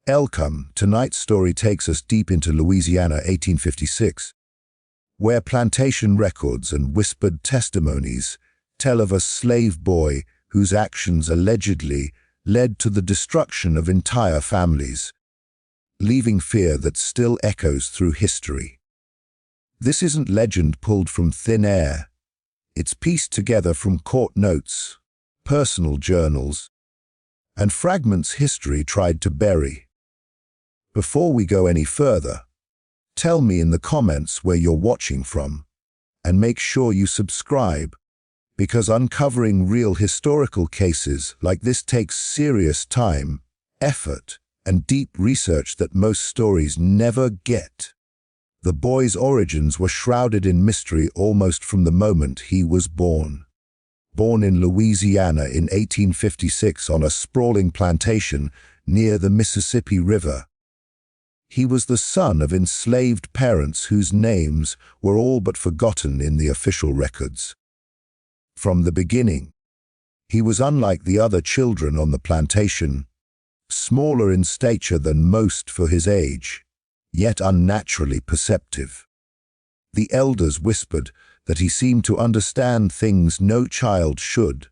Welcome. Tonight's story takes us deep into Louisiana, 1856, where plantation records and whispered testimonies tell of a slave boy whose actions allegedly led to the destruction of entire families, leaving fear that still echoes through history. This isn't legend pulled from thin air. It's pieced together from court notes, personal journals, and fragments history tried to bury. Before we go any further, tell me in the comments where you're watching from, and make sure you subscribe, because uncovering real historical cases like this takes serious time, effort, and deep research that most stories never get. The boy's origins were shrouded in mystery almost from the moment he was born. Born in Louisiana in 1856 on a sprawling plantation near the Mississippi River, he was the son of enslaved parents whose names were all but forgotten in the official records. From the beginning, he was unlike the other children on the plantation, smaller in stature than most for his age, yet unnaturally perceptive. The elders whispered that he seemed to understand things no child should.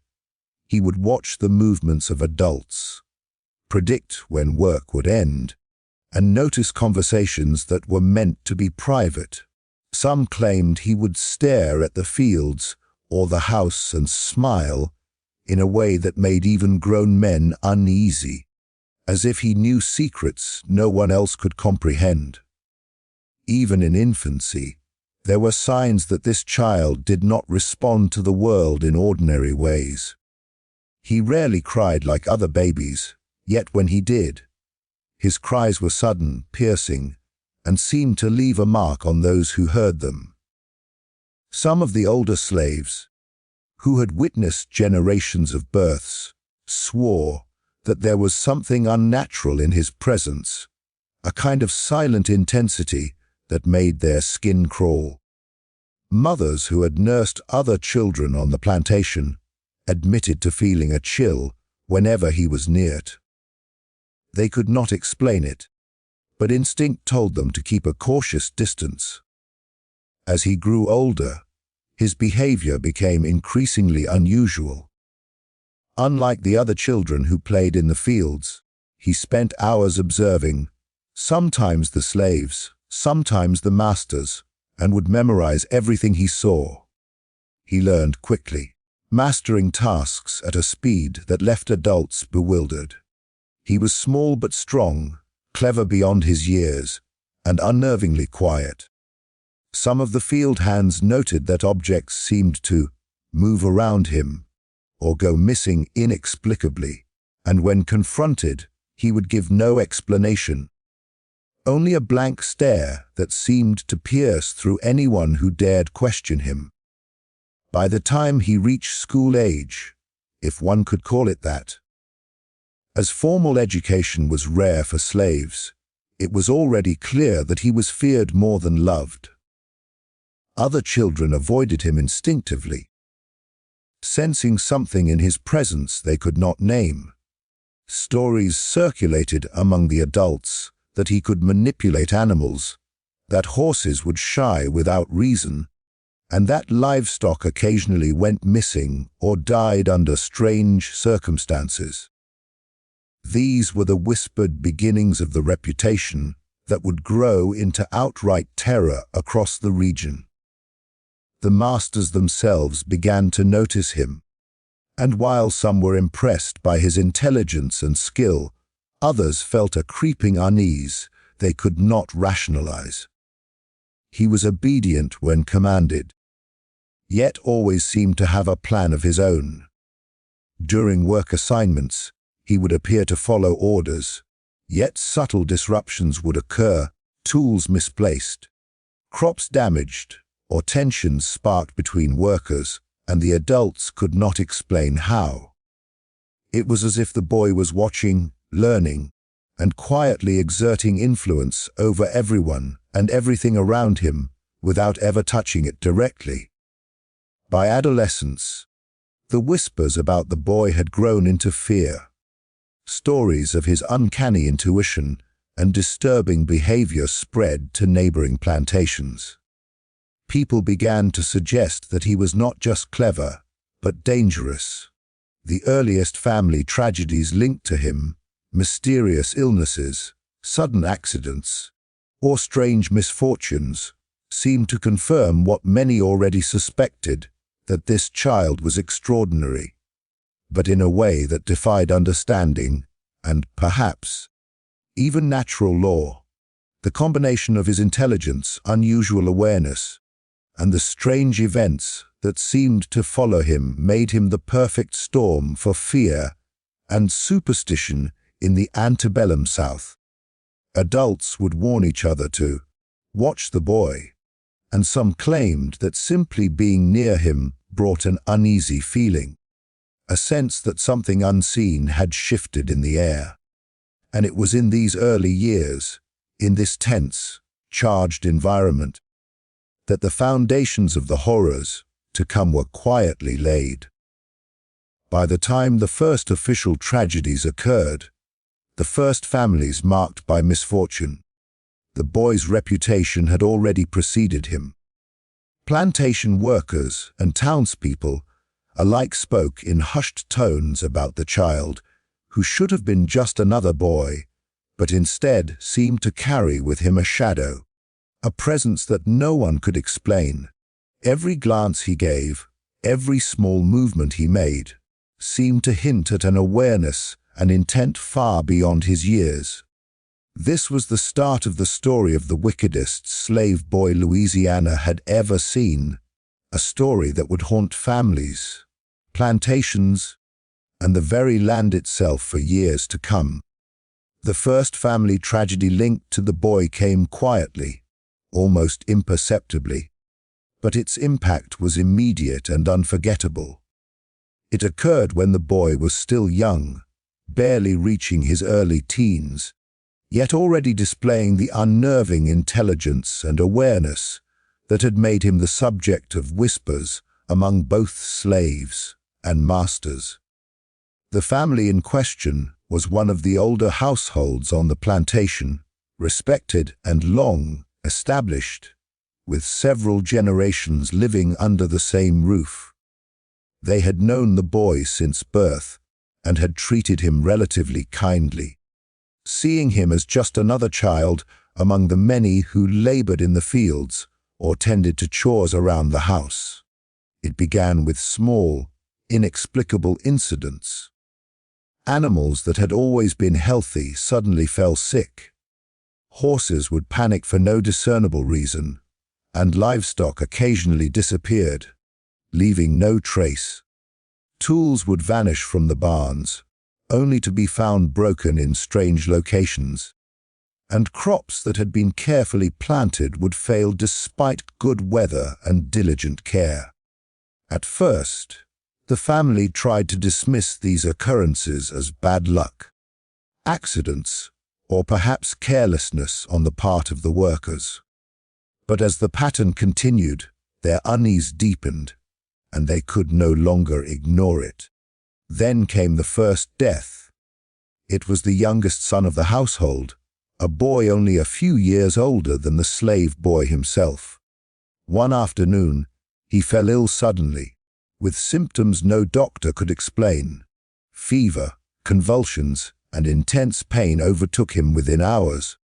He would watch the movements of adults, predict when work would end, and notice conversations that were meant to be private. Some claimed he would stare at the fields or the house and smile in a way that made even grown men uneasy, as if he knew secrets no one else could comprehend. Even in infancy, there were signs that this child did not respond to the world in ordinary ways. He rarely cried like other babies, yet when he did, his cries were sudden, piercing, and seemed to leave a mark on those who heard them. Some of the older slaves, who had witnessed generations of births, swore that there was something unnatural in his presence, a kind of silent intensity that made their skin crawl. Mothers who had nursed other children on the plantation admitted to feeling a chill whenever he was near it. They could not explain it, but instinct told them to keep a cautious distance. As he grew older, his behavior became increasingly unusual. Unlike the other children who played in the fields, he spent hours observing, sometimes the slaves, sometimes the masters, and would memorize everything he saw. He learned quickly, mastering tasks at a speed that left adults bewildered. He was small but strong, clever beyond his years, and unnervingly quiet. Some of the field hands noted that objects seemed to move around him or go missing inexplicably, and when confronted, he would give no explanation, only a blank stare that seemed to pierce through anyone who dared question him. By the time he reached school age, if one could call it that, as formal education was rare for slaves, it was already clear that he was feared more than loved. Other children avoided him instinctively, sensing something in his presence they could not name. Stories circulated among the adults that he could manipulate animals, that horses would shy without reason, and that livestock occasionally went missing or died under strange circumstances. These were the whispered beginnings of the reputation that would grow into outright terror across the region. The masters themselves began to notice him, and while some were impressed by his intelligence and skill, others felt a creeping unease they could not rationalize. He was obedient when commanded, yet always seemed to have a plan of his own. During work assignments, he would appear to follow orders, yet subtle disruptions would occur, tools misplaced, crops damaged, or tensions sparked between workers, and the adults could not explain how. It was as if the boy was watching, learning, and quietly exerting influence over everyone and everything around him without ever touching it directly. By adolescence, the whispers about the boy had grown into fear. Stories of his uncanny intuition and disturbing behavior spread to neighboring plantations. People began to suggest that he was not just clever, but dangerous. The earliest family tragedies linked to him, mysterious illnesses, sudden accidents, or strange misfortunes, seemed to confirm what many already suspected, that this child was extraordinary, but in a way that defied understanding and, perhaps, even natural law. The combination of his intelligence, unusual awareness, and the strange events that seemed to follow him made him the perfect storm for fear and superstition in the antebellum South. Adults would warn each other to watch the boy, and some claimed that simply being near him brought an uneasy feeling, a sense that something unseen had shifted in the air. And it was in these early years, in this tense, charged environment, that the foundations of the horrors to come were quietly laid. By the time the first official tragedies occurred, the first families marked by misfortune, the boy's reputation had already preceded him. Plantation workers and townspeople alike spoke in hushed tones about the child, who should have been just another boy, but instead seemed to carry with him a shadow, a presence that no one could explain. Every glance he gave, every small movement he made, seemed to hint at an awareness, an intent far beyond his years. This was the start of the story of the wickedest slave boy Louisiana had ever seen, a story that would haunt families, plantations, and the very land itself for years to come. The first family tragedy linked to the boy came quietly, almost imperceptibly, but its impact was immediate and unforgettable. It occurred when the boy was still young, barely reaching his early teens, yet already displaying the unnerving intelligence and awareness that had made him the subject of whispers among both slaves and masters. The family in question was one of the older households on the plantation, respected and long established, with several generations living under the same roof. They had known the boy since birth and had treated him relatively kindly, seeing him as just another child among the many who labored in the fields or tended to chores around the house. It began with small, inexplicable incidents. Animals that had always been healthy suddenly fell sick. Horses would panic for no discernible reason, and livestock occasionally disappeared, leaving no trace. Tools would vanish from the barns, only to be found broken in strange locations, and crops that had been carefully planted would fail despite good weather and diligent care. At first, the family tried to dismiss these occurrences as bad luck, accidents, or perhaps carelessness on the part of the workers. But as the pattern continued, their unease deepened, and they could no longer ignore it. Then came the first death. It was the youngest son of the household, a boy only a few years older than the slave boy himself. One afternoon, he fell ill suddenly, with symptoms no doctor could explain. Fever, convulsions, and intense pain overtook him within hours,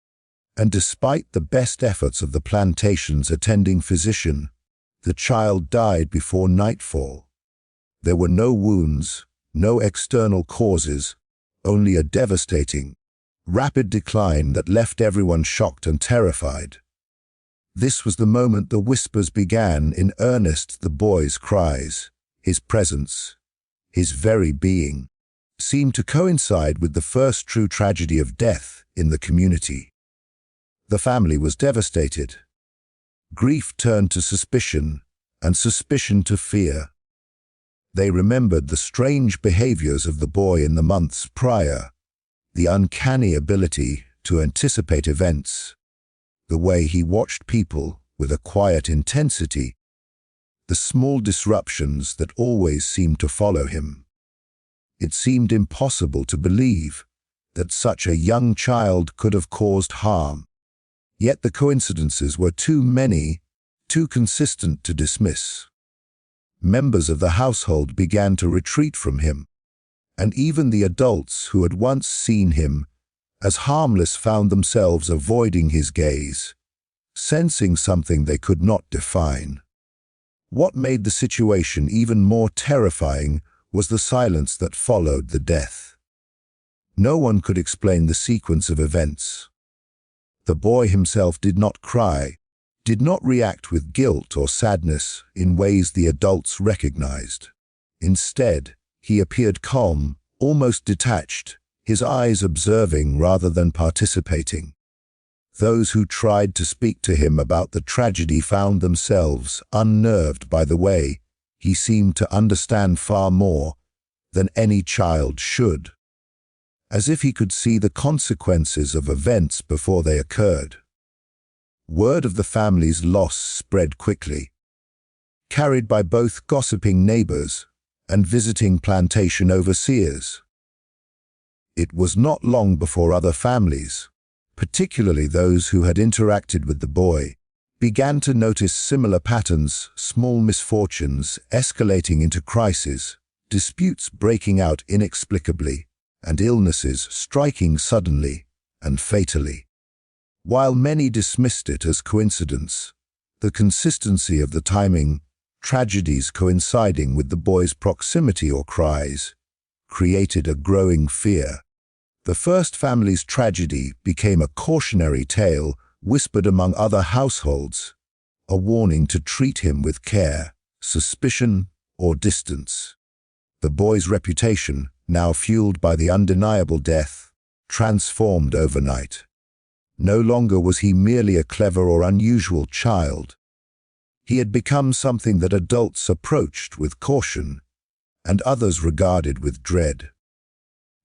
and despite the best efforts of the plantation's attending physician, the child died before nightfall. There were no wounds, no external causes, only a devastating, rapid decline that left everyone shocked and terrified. This was the moment the whispers began in earnest. The boy's cries, his presence, his very being, seemed to coincide with the first true tragedy of death in the community. The family was devastated. Grief turned to suspicion, and suspicion to fear. They remembered the strange behaviors of the boy in the months prior, the uncanny ability to anticipate events, the way he watched people with a quiet intensity, the small disruptions that always seemed to follow him. It seemed impossible to believe that such a young child could have caused harm. Yet the coincidences were too many, too consistent to dismiss. Members of the household began to retreat from him, and even the adults who had once seen him as harmless found themselves avoiding his gaze, sensing something they could not define. What made the situation even more terrifying was the silence that followed the death. No one could explain the sequence of events. The boy himself did not cry, did not react with guilt or sadness in ways the adults recognized. Instead, he appeared calm, almost detached, his eyes observing rather than participating. Those who tried to speak to him about the tragedy found themselves unnerved by the way he seemed to understand far more than any child should, as if he could see the consequences of events before they occurred. Word of the family's loss spread quickly, carried by both gossiping neighbors and visiting plantation overseers. It was not long before other families, particularly those who had interacted with the boy, began to notice similar patterns, small misfortunes escalating into crises, disputes breaking out inexplicably, and illnesses striking suddenly and fatally. While many dismissed it as coincidence, the consistency of the timing, tragedies coinciding with the boy's proximity or cries, created a growing fear. The first family's tragedy became a cautionary tale whispered among other households, a warning to treat him with care, suspicion, or distance. The boy's reputation, now fueled by the undeniable death, transformed overnight. No longer was he merely a clever or unusual child. He had become something that adults approached with caution and others regarded with dread.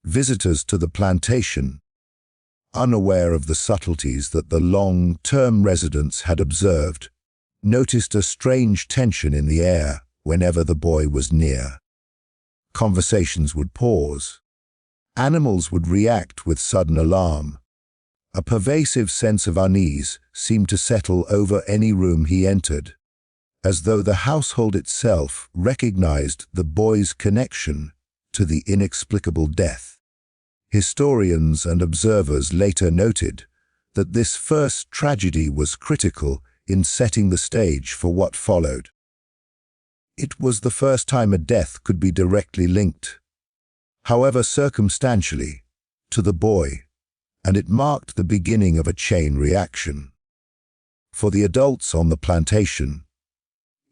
Visitors to the plantation, unaware of the subtleties that the long-term residents had observed, noticed a strange tension in the air whenever the boy was near. Conversations would pause. Animals would react with sudden alarm. A pervasive sense of unease seemed to settle over any room he entered, as though the household itself recognized the boy's connection to the inexplicable death. Historians and observers later noted that this first tragedy was critical in setting the stage for what followed. It was the first time a death could be directly linked, however circumstantially, to the boy, and it marked the beginning of a chain reaction. For the adults on the plantation,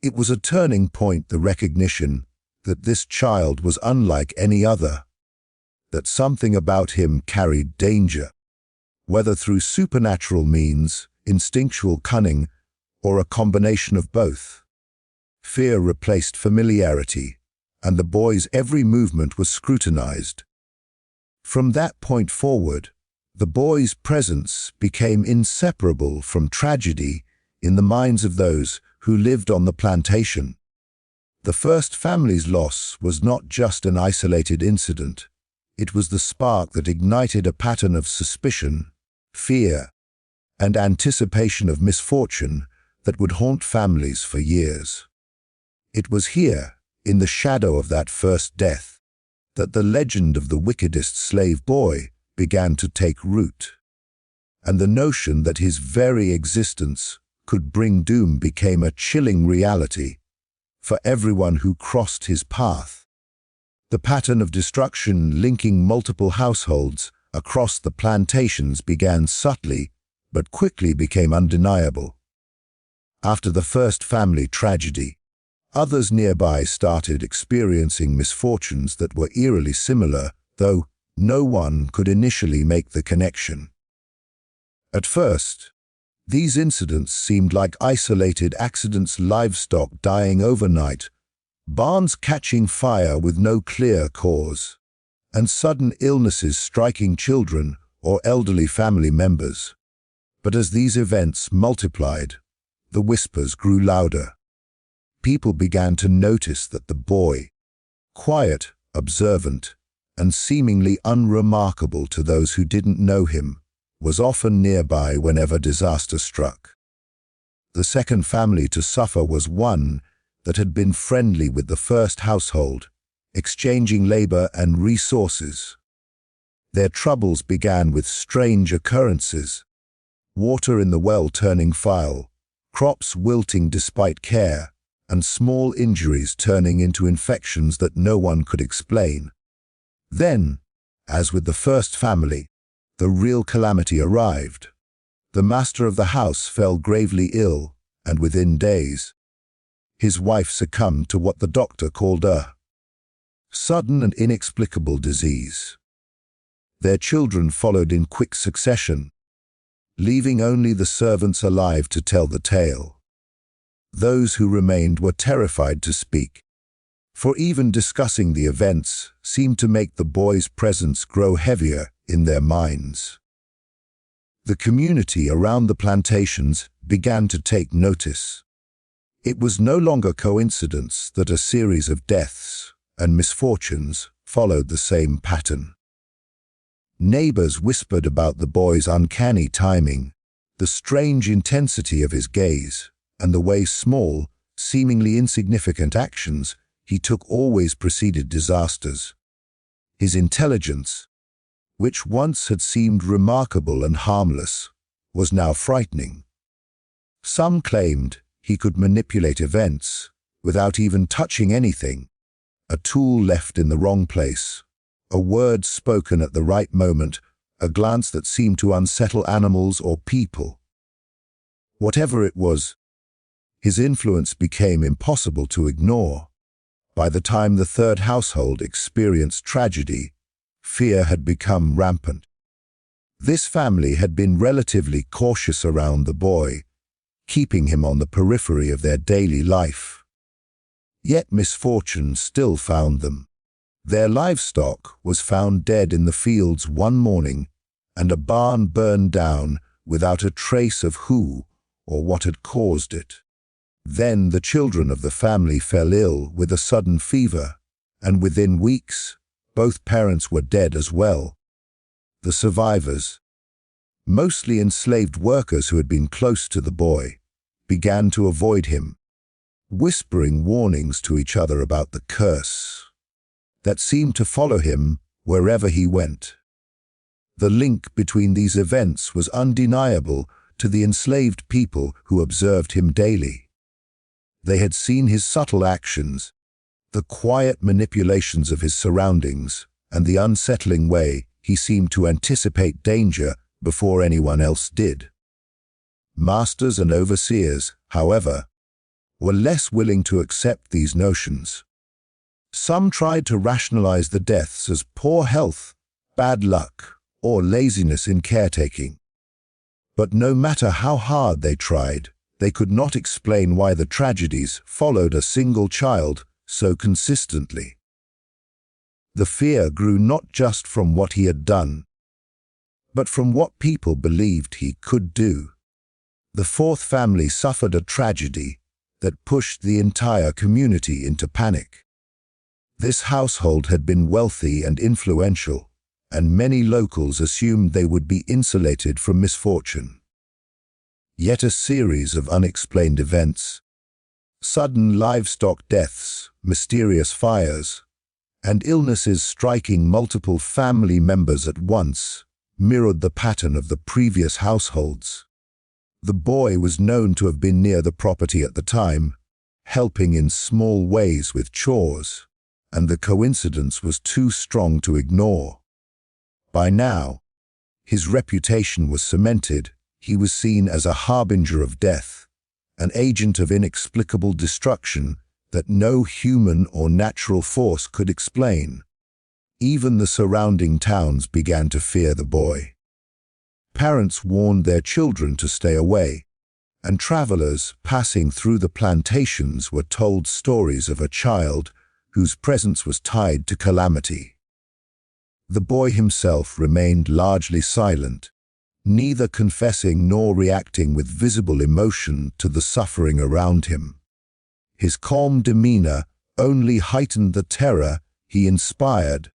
it was a turning point, the recognition that this child was unlike any other, that something about him carried danger, whether through supernatural means, instinctual cunning, or a combination of both. Fear replaced familiarity, and the boy's every movement was scrutinized. From that point forward, the boy's presence became inseparable from tragedy in the minds of those who lived on the plantation. The first family's loss was not just an isolated incident. It was the spark that ignited a pattern of suspicion, fear, and anticipation of misfortune that would haunt families for years. It was here, in the shadow of that first death, that the legend of the wickedest slave boy began to take root, and the notion that his very existence could bring doom became a chilling reality for everyone who crossed his path. The pattern of destruction linking multiple households across the plantations began subtly, but quickly became undeniable. After the first family tragedy, others nearby started experiencing misfortunes that were eerily similar, though no one could initially make the connection. At first, these incidents seemed like isolated accidents, livestock dying overnight, barns catching fire with no clear cause, and sudden illnesses striking children or elderly family members. But as these events multiplied, the whispers grew louder. People began to notice that the boy, quiet, observant, and seemingly unremarkable to those who didn't know him, was often nearby whenever disaster struck. The second family to suffer was one that had been friendly with the first household, exchanging labor and resources. Their troubles began with strange occurrences: water in the well turning foul, crops wilting despite care, and small injuries turning into infections that no one could explain. Then, as with the first family, the real calamity arrived. The master of the house fell gravely ill, and within days, his wife succumbed to what the doctor called a sudden and inexplicable disease. Their children followed in quick succession, leaving only the servants alive to tell the tale. Those who remained were terrified to speak, for even discussing the events seemed to make the boy's presence grow heavier in their minds. The community around the plantations began to take notice. It was no longer coincidence that a series of deaths and misfortunes followed the same pattern. Neighbors whispered about the boy's uncanny timing, the strange intensity of his gaze, and the way small, seemingly insignificant actions he took always preceded disasters. His intelligence, which once had seemed remarkable and harmless, was now frightening. Some claimed he could manipulate events without even touching anything, a tool left in the wrong place, a word spoken at the right moment, a glance that seemed to unsettle animals or people. Whatever it was, his influence became impossible to ignore. By the time the third household experienced tragedy, fear had become rampant. This family had been relatively cautious around the boy, keeping him on the periphery of their daily life. Yet misfortune still found them. Their livestock was found dead in the fields one morning, and a barn burned down without a trace of who or what had caused it. Then the children of the family fell ill with a sudden fever, and within weeks, both parents were dead as well. The survivors, mostly enslaved workers who had been close to the boy, began to avoid him, whispering warnings to each other about the curse that seemed to follow him wherever he went. The link between these events was undeniable to the enslaved people who observed him daily. They had seen his subtle actions, the quiet manipulations of his surroundings, and the unsettling way he seemed to anticipate danger before anyone else did. Masters and overseers, however, were less willing to accept these notions. Some tried to rationalize the deaths as poor health, bad luck, or laziness in caretaking. But no matter how hard they tried, they could not explain why the tragedies followed a single child so consistently. The fear grew not just from what he had done, but from what people believed he could do. The fourth family suffered a tragedy that pushed the entire community into panic. This household had been wealthy and influential, and many locals assumed they would be insulated from misfortune. Yet a series of unexplained events, sudden livestock deaths, mysterious fires, and illnesses striking multiple family members at once, mirrored the pattern of the previous households. The boy was known to have been near the property at the time, helping in small ways with chores, and the coincidence was too strong to ignore. By now, his reputation was cemented. He was seen as a harbinger of death, an agent of inexplicable destruction that no human or natural force could explain. Even the surrounding towns began to fear the boy. Parents warned their children to stay away, and travelers passing through the plantations were told stories of a child whose presence was tied to calamity. The boy himself remained largely silent, neither confessing nor reacting with visible emotion to the suffering around him. His calm demeanor only heightened the terror he inspired.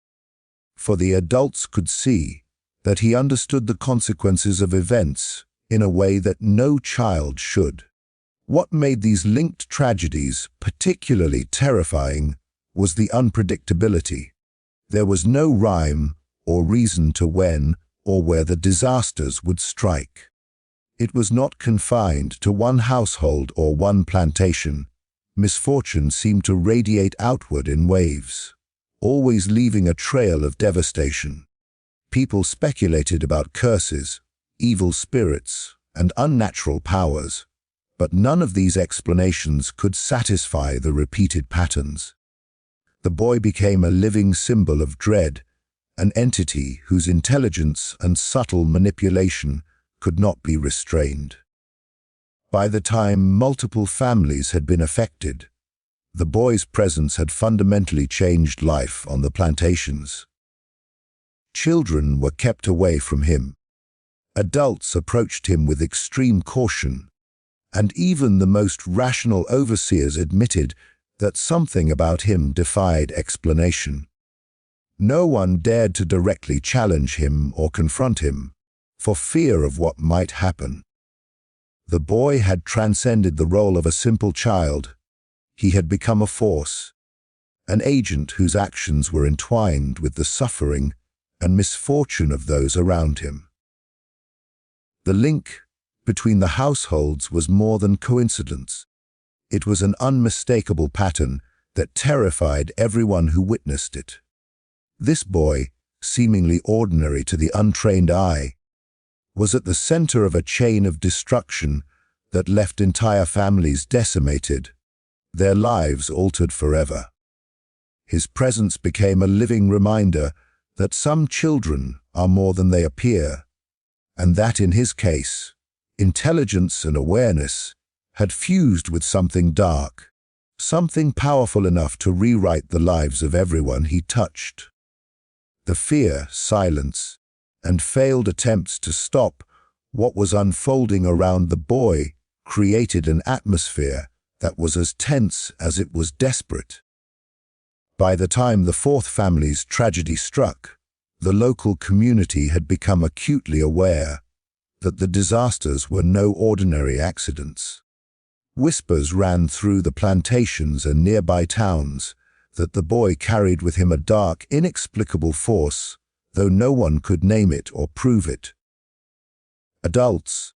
for the adults could see that he understood the consequences of events in a way that no child should. What made these linked tragedies particularly terrifying was the unpredictability. There was no rhyme or reason to when or where the disasters would strike. It was not confined to one household or one plantation. Misfortune seemed to radiate outward in waves, always leaving a trail of devastation. People speculated about curses, evil spirits, and unnatural powers, but none of these explanations could satisfy the repeated patterns. The boy became a living symbol of dread, an entity whose intelligence and subtle manipulation could not be restrained. By the time multiple families had been affected, the boy's presence had fundamentally changed life on the plantations. Children were kept away from him. Adults approached him with extreme caution, and even the most rational overseers admitted that something about him defied explanation. No one dared to directly challenge him or confront him, for fear of what might happen. The boy had transcended the role of a simple child. He had become a force, an agent whose actions were entwined with the suffering and misfortune of those around him. The link between the households was more than coincidence. It was an unmistakable pattern that terrified everyone who witnessed it. This boy, seemingly ordinary to the untrained eye, was at the center of a chain of destruction that left entire families decimated, their lives altered forever. His presence became a living reminder that some children are more than they appear, and that in his case, intelligence and awareness had fused with something dark, something powerful enough to rewrite the lives of everyone he touched. The fear, silence, and failed attempts to stop what was unfolding around the boy created an atmosphere that was as tense as it was desperate. By the time the fourth family's tragedy struck, the local community had become acutely aware that the disasters were no ordinary accidents. Whispers ran through the plantations and nearby towns that the boy carried with him a dark, inexplicable force, though no one could name it or prove it. Adults,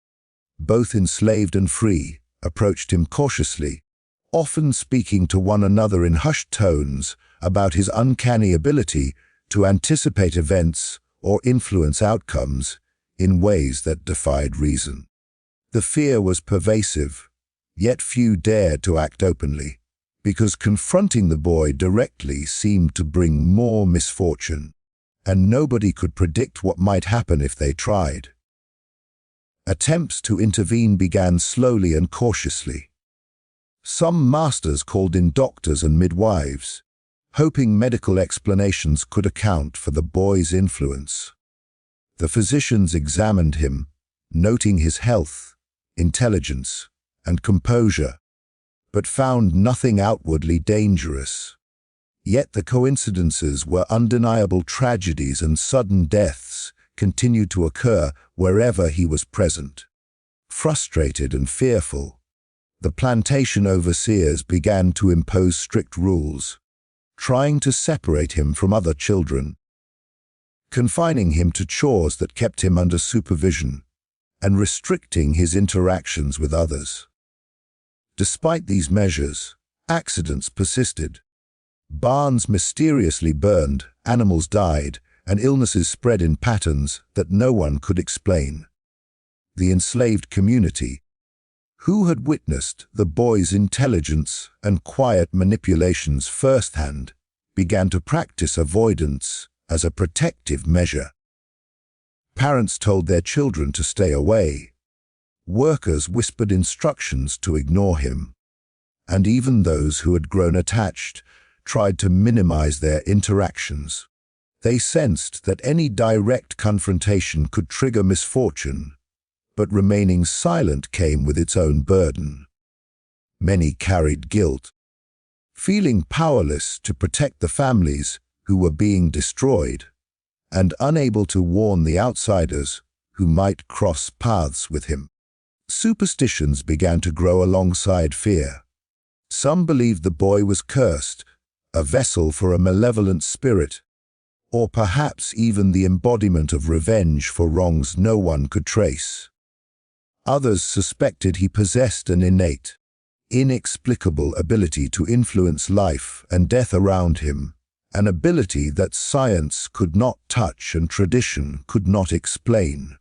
both enslaved and free, approached him cautiously, often speaking to one another in hushed tones about his uncanny ability to anticipate events or influence outcomes in ways that defied reason. The fear was pervasive, yet few dared to act openly, because confronting the boy directly seemed to bring more misfortune, and nobody could predict what might happen if they tried. Attempts to intervene began slowly and cautiously. Some masters called in doctors and midwives, hoping medical explanations could account for the boy's influence. The physicians examined him, noting his health, intelligence, and composure, but found nothing outwardly dangerous. Yet the coincidences were undeniable. Tragedies and sudden deaths continued to occur wherever he was present. Frustrated and fearful, the plantation overseers began to impose strict rules, trying to separate him from other children, confining him to chores that kept him under supervision, and restricting his interactions with others. Despite these measures, accidents persisted. Barns mysteriously burned, animals died, and illnesses spread in patterns that no one could explain. The enslaved community, who had witnessed the boy's intelligence and quiet manipulations firsthand, began to practice avoidance as a protective measure. Parents told their children to stay away. Workers whispered instructions to ignore him, and even those who had grown attached tried to minimize their interactions. They sensed that any direct confrontation could trigger misfortune, but remaining silent came with its own burden. Many carried guilt, feeling powerless to protect the families who were being destroyed. and unable to warn the outsiders who might cross paths with him. Superstitions began to grow alongside fear. Some believed the boy was cursed, a vessel for a malevolent spirit, or perhaps even the embodiment of revenge for wrongs no one could trace. Others suspected he possessed an innate, inexplicable ability to influence life and death around him, an ability that science could not touch and tradition could not explain.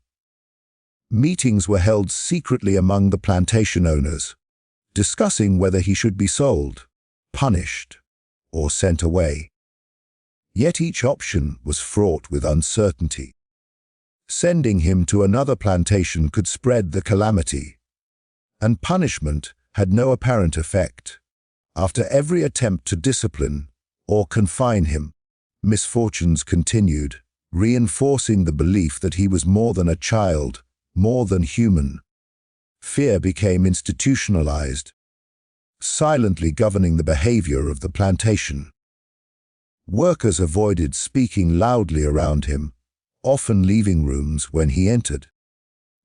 Meetings were held secretly among the plantation owners, discussing whether he should be sold, punished, or sent away. Yet each option was fraught with uncertainty. Sending him to another plantation could spread the calamity, and punishment had no apparent effect. After every attempt to discipline or confine him, misfortunes continued, reinforcing the belief that he was more than a child, more than human. Fear became institutionalized, silently governing the behavior of the plantation. Workers avoided speaking loudly around him, often leaving rooms when he entered.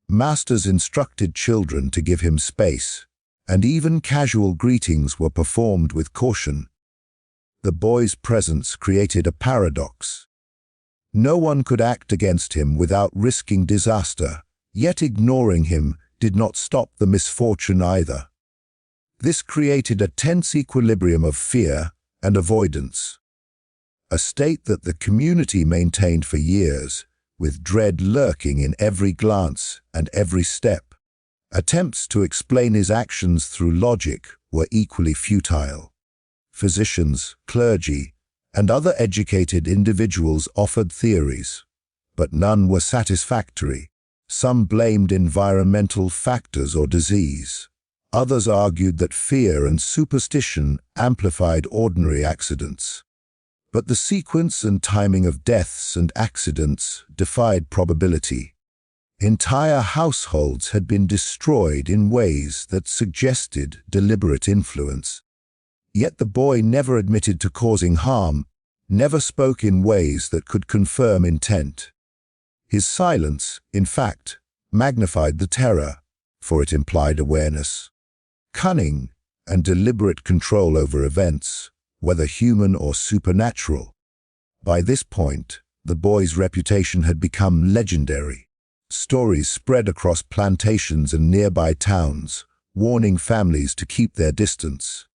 Masters instructed children to give him space, and even casual greetings were performed with caution. The boy's presence created a paradox. No one could act against him without risking disaster, yet ignoring him did not stop the misfortune either. This created a tense equilibrium of fear and avoidance, a state that the community maintained for years, with dread lurking in every glance and every step. Attempts to explain his actions through logic were equally futile. Physicians, clergy, and other educated individuals offered theories, but none were satisfactory. Some blamed environmental factors or disease. Others argued that fear and superstition amplified ordinary accidents. But the sequence and timing of deaths and accidents defied probability. Entire households had been destroyed in ways that suggested deliberate influence. Yet the boy never admitted to causing harm, never spoke in ways that could confirm intent. His silence, in fact, magnified the terror, for it implied awareness, cunning, and deliberate control over events, whether human or supernatural. By this point, the boy's reputation had become legendary. Stories spread across plantations and nearby towns, warning families to keep their distance.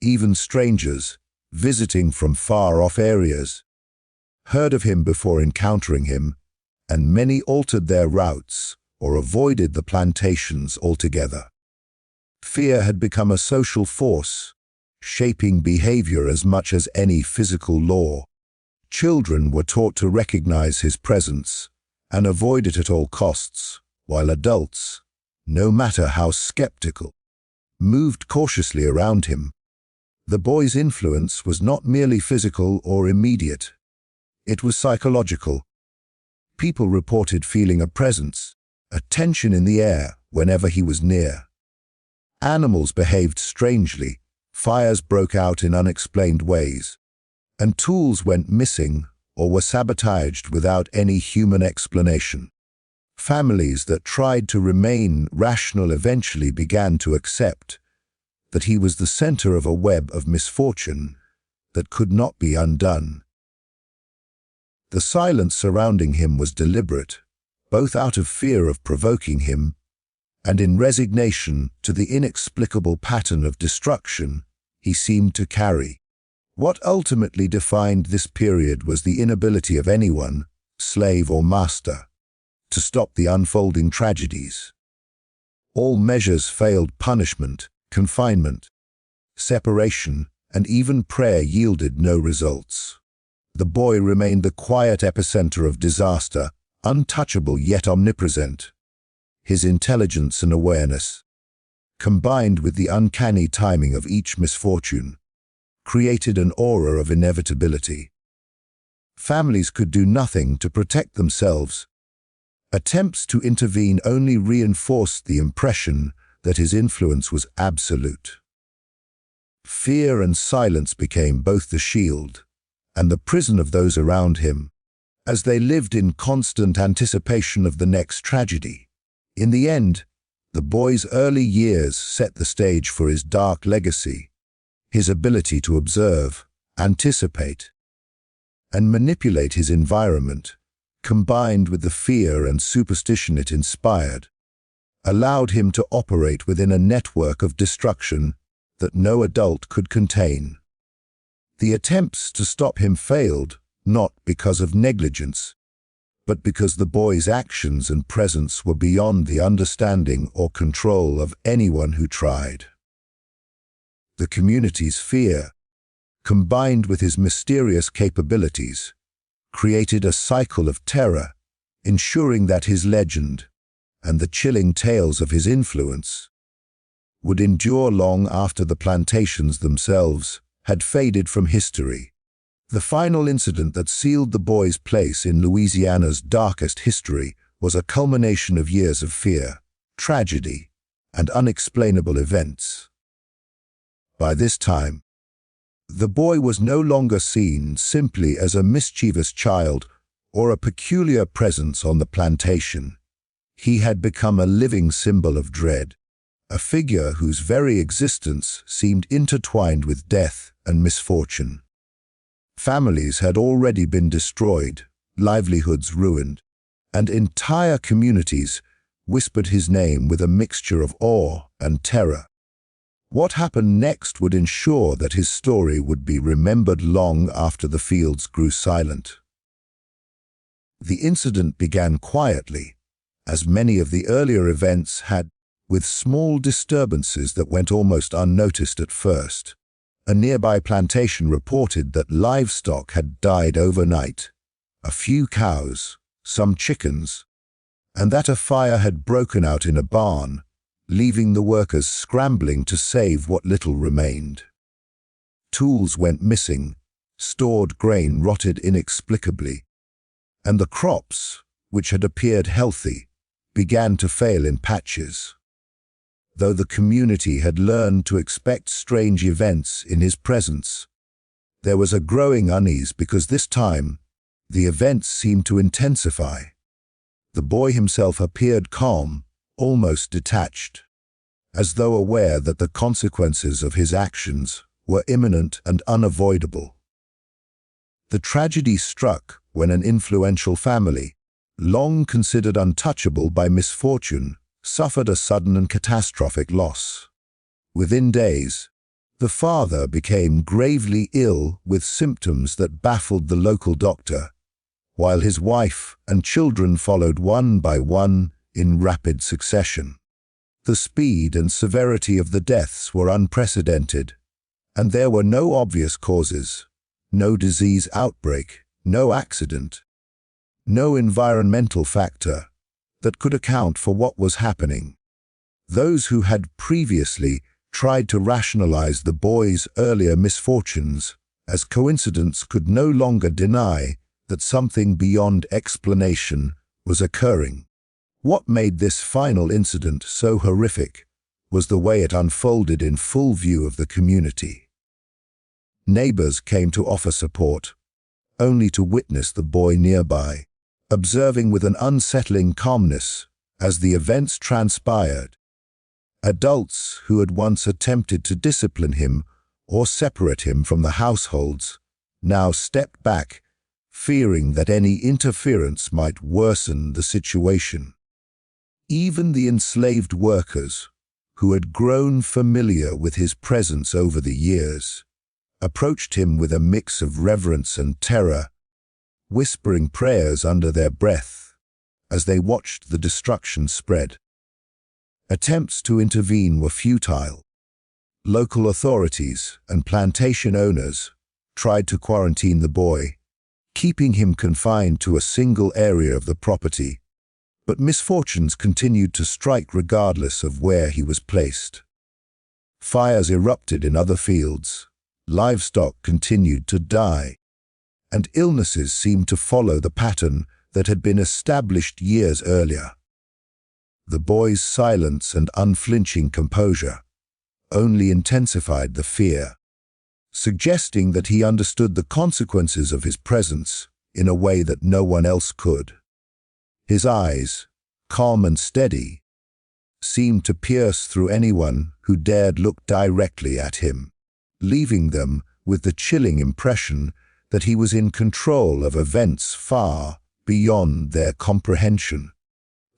Even strangers, visiting from far-off areas, heard of him before encountering him, and many altered their routes or avoided the plantations altogether. Fear had become a social force, shaping behavior as much as any physical law. Children were taught to recognize his presence and avoid it at all costs, while adults, no matter how skeptical, moved cautiously around him. The boy's influence was not merely physical or immediate. It was psychological. People reported feeling a presence, a tension in the air whenever he was near. Animals behaved strangely, fires broke out in unexplained ways, and tools went missing or were sabotaged without any human explanation. Families that tried to remain rational eventually began to accept that he was the center of a web of misfortune that could not be undone. The silence surrounding him was deliberate, both out of fear of provoking him and in resignation to the inexplicable pattern of destruction he seemed to carry. What ultimately defined this period was the inability of anyone, slave or master, to stop the unfolding tragedies. All measures failed. Punishment, confinement, separation, and even prayer yielded no results. The boy remained the quiet epicenter of disaster, untouchable yet omnipresent. His intelligence and awareness, combined with the uncanny timing of each misfortune, created an aura of inevitability. Families could do nothing to protect themselves. Attempts to intervene only reinforced the impression that his influence was absolute. Fear and silence became both the shield and the prison of those around him, as they lived in constant anticipation of the next tragedy. In the end, the boy's early years set the stage for his dark legacy. His ability to observe, anticipate, and manipulate his environment, combined with the fear and superstition it inspired, allowed him to operate within a network of destruction that no adult could contain. The attempts to stop him failed, not because of negligence, but because the boy's actions and presence were beyond the understanding or control of anyone who tried. The community's fear, combined with his mysterious capabilities, created a cycle of terror, ensuring that his legend, and the chilling tales of his influence, would endure long after the plantations themselves had faded from history. The final incident that sealed the boy's place in Louisiana's darkest history was a culmination of years of fear, tragedy, and unexplainable events. By this time, the boy was no longer seen simply as a mischievous child or a peculiar presence on the plantation. He had become a living symbol of dread, a figure whose very existence seemed intertwined with death and misfortune. Families had already been destroyed, livelihoods ruined, and entire communities whispered his name with a mixture of awe and terror. What happened next would ensure that his story would be remembered long after the fields grew silent. The incident began quietly, as many of the earlier events had, with small disturbances that went almost unnoticed at first. A nearby plantation reported that livestock had died overnight, a few cows, some chickens, and that a fire had broken out in a barn, leaving the workers scrambling to save what little remained. Tools went missing, stored grain rotted inexplicably, and the crops, which had appeared healthy, began to fail in patches. Though the community had learned to expect strange events in his presence, there was a growing unease because this time, the events seemed to intensify. The boy himself appeared calm, almost detached, as though aware that the consequences of his actions were imminent and unavoidable. The tragedy struck when an influential family, long considered untouchable by misfortune, suffered a sudden and catastrophic loss. Within days, the father became gravely ill with symptoms that baffled the local doctor, while his wife and children followed one by one in rapid succession. The speed and severity of the deaths were unprecedented, and there were no obvious causes, no disease outbreak, no accident, no environmental factor that could account for what was happening. Those who had previously tried to rationalize the boy's earlier misfortunes as coincidence could no longer deny that something beyond explanation was occurring. What made this final incident so horrific was the way it unfolded in full view of the community. Neighbors came to offer support, only to witness the boy nearby, observing with an unsettling calmness as the events transpired. Adults who had once attempted to discipline him or separate him from the households now stepped back, fearing that any interference might worsen the situation. Even the enslaved workers, who had grown familiar with his presence over the years, approached him with a mix of reverence and terror, whispering prayers under their breath as they watched the destruction spread. Attempts to intervene were futile. Local authorities and plantation owners tried to quarantine the boy, keeping him confined to a single area of the property, but misfortunes continued to strike regardless of where he was placed. Fires erupted in other fields, livestock continued to die, and illnesses seemed to follow the pattern that had been established years earlier. The boy's silence and unflinching composure only intensified the fear, suggesting that he understood the consequences of his presence in a way that no one else could. His eyes, calm and steady, seemed to pierce through anyone who dared look directly at him, leaving them with the chilling impression that he was in control of events far beyond their comprehension.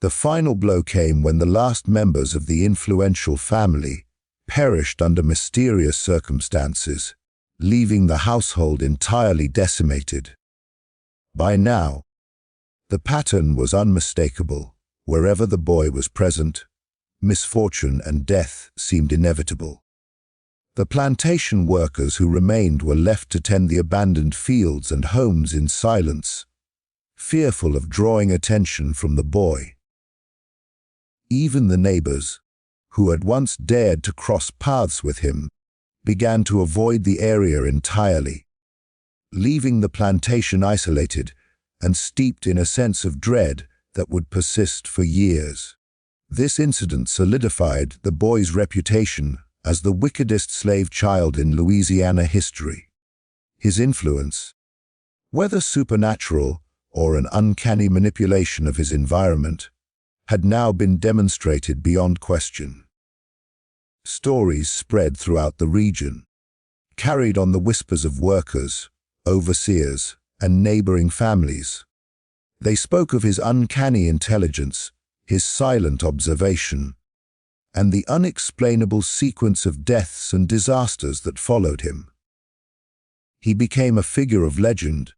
The final blow came when the last members of the influential family perished under mysterious circumstances, leaving the household entirely decimated. By now, the pattern was unmistakable. Wherever the boy was present, misfortune and death seemed inevitable. The plantation workers who remained were left to tend the abandoned fields and homes in silence, fearful of drawing attention from the boy. Even the neighbors, who had once dared to cross paths with him, began to avoid the area entirely, leaving the plantation isolated and steeped in a sense of dread that would persist for years. This incident solidified the boy's reputation as the wickedest slave child in Louisiana history. His influence, whether supernatural or an uncanny manipulation of his environment, had now been demonstrated beyond question. Stories spread throughout the region, carried on the whispers of workers, overseers, and neighboring families. They spoke of his uncanny intelligence, his silent observation, and the unexplainable sequence of deaths and disasters that followed him. He became a figure of legend,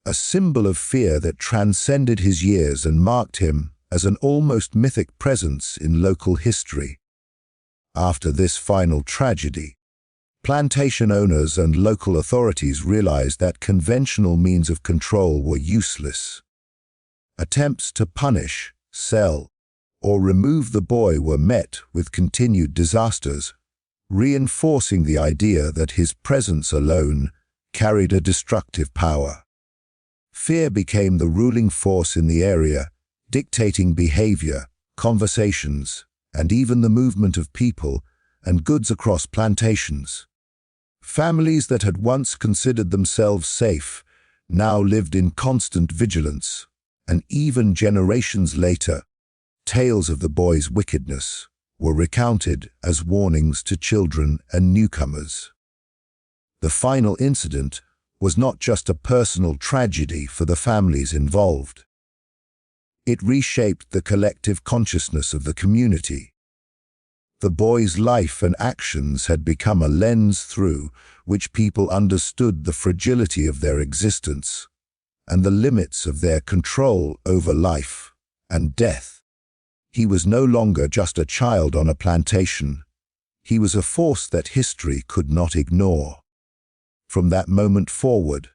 a symbol of fear that transcended his years and marked him as an almost mythic presence in local history. After this final tragedy, plantation owners and local authorities realized that conventional means of control were useless. Attempts to punish, sell, or remove the boy were met with continued disasters, reinforcing the idea that his presence alone carried a destructive power. Fear became the ruling force in the area, dictating behavior, conversations, and even the movement of people and goods across plantations. Families that had once considered themselves safe now lived in constant vigilance, and even generations later, tales of the boy's wickedness were recounted as warnings to children and newcomers. The final incident was not just a personal tragedy for the families involved. It reshaped the collective consciousness of the community. The boy's life and actions had become a lens through which people understood the fragility of their existence and the limits of their control over life and death. He was no longer just a child on a plantation. He was a force that history could not ignore. From that moment forward,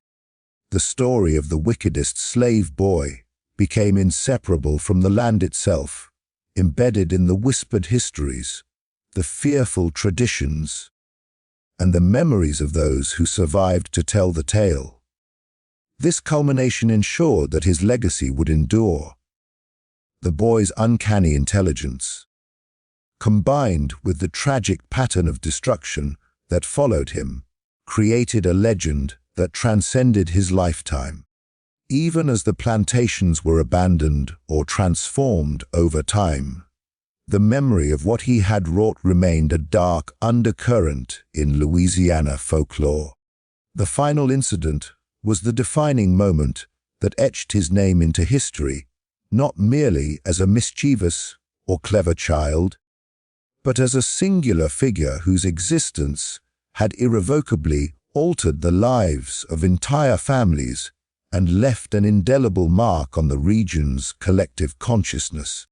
the story of the wickedest slave boy became inseparable from the land itself, embedded in the whispered histories, the fearful traditions, and the memories of those who survived to tell the tale. This culmination ensured that his legacy would endure. The boy's uncanny intelligence, combined with the tragic pattern of destruction that followed him, created a legend that transcended his lifetime. Even as the plantations were abandoned or transformed over time, the memory of what he had wrought remained a dark undercurrent in Louisiana folklore. The final incident was the defining moment that etched his name into history, not merely as a mischievous or clever child, but as a singular figure whose existence had irrevocably altered the lives of entire families and left an indelible mark on the region's collective consciousness.